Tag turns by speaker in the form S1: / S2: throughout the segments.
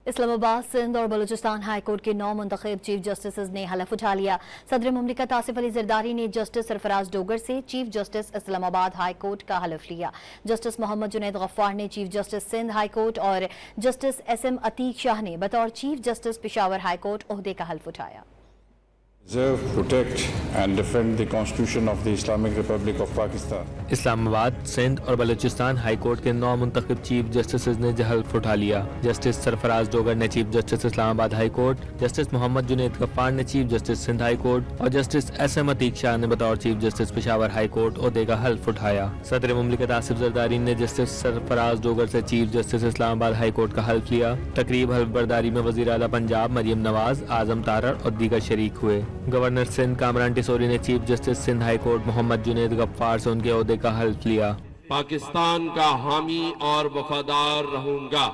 S1: اسلام آباد سندھ اور Balochistan high court کے 9 منتخب چیف جسٹسز نے حلف اٹھا لیا۔ صدر مملکت آصف علی زرداری نے جسٹس سرفراز ڈوگر سے چیف جسٹس اسلام آباد ہائی کورٹ کا حلف لیا۔ جسٹس محمد جنید غفار نے chief justice Sindh high court اور جسٹس ایس ایم عتیق شاہ نے بطور chief justice Peshawar high court عہدے کا حلف اٹھایا۔
S2: Preserve, protect and defend the Constitution of the Islamic Republic of Pakistan.
S3: اسلام آباد سندھ اور بلوچستان ہائی کورٹ کے 9 منتخب چیف جسٹسز نے حلف اٹھا لیا۔ جسٹس سرفراز ڈوگر نے چیف جسٹس اسلام آباد ہائی کورٹ، جسٹس محمد جنید غفار نے chief justice Sindh high court اور جسٹس ایس ایم عتیق شاہ نے بطور chief justice Peshawar high court عہدے کا حلف اٹھایا۔ صدر مملکت آصف زرداری نے جسٹس سرفراز ڈوگر سے چیف جسٹس اسلام آباد ہائی کورٹ کا حلف لیا۔ تقریب حلف برداری میں وزیر اعلیٰ پنجاب مریم نواز، اعظم تارڑ اور دیگر شریک ہوئے۔ گورنر سندھ کامران ٹیسوری نے chief justice Sindh high court Muhammad Junaid Ghaffar سے ان کے عہدے کا حلف لیا۔
S4: پاکستان کا حامی اور وفادار رہوں گا۔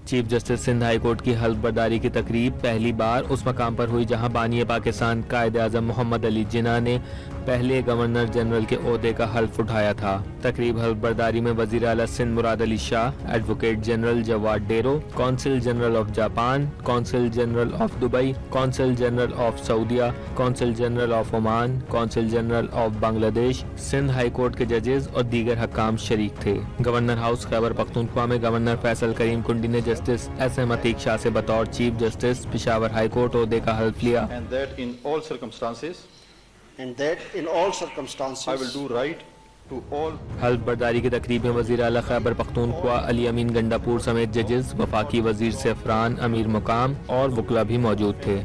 S3: Chief justice Sindh high court کی حلف برداری کی تقریب پہلی بار اس مقام پر ہوئی جہاں بانی پاکستان قائد اعظم محمد علی جناح نے پہلے گورنر جنرل کے عہدے کا حلف اٹھایا تھا۔ تقریب حلف برداری میں وزیر اعلیٰ Sindh Murad Ali Shah, advocate general Jawad Dero, consul general of Japan, consul general of Dubai, consul general of Saudia, consul general of Oman, consul general of Bangladesh, Sindh high court کے ججز اور دیگر حکام شریک تھے۔ گورنر ہاؤس خیبر پختونخوا میں گورنر فیصل کریم کنڈی نے جسٹس ایس ایم عتیق شاہ سے بطور chief justice Peshawar high court عہدے کا حلف لیا۔
S2: And that in all circumstances, I will do right to all.
S3: حلف برداری کی تقریب میں وزیر اعلیٰ خیبر پختونخوا علی امین گنڈا پور سمیت ججز، وفاقی وزیر زعفران، امیر مقام اور وکلاء بھی موجود تھے۔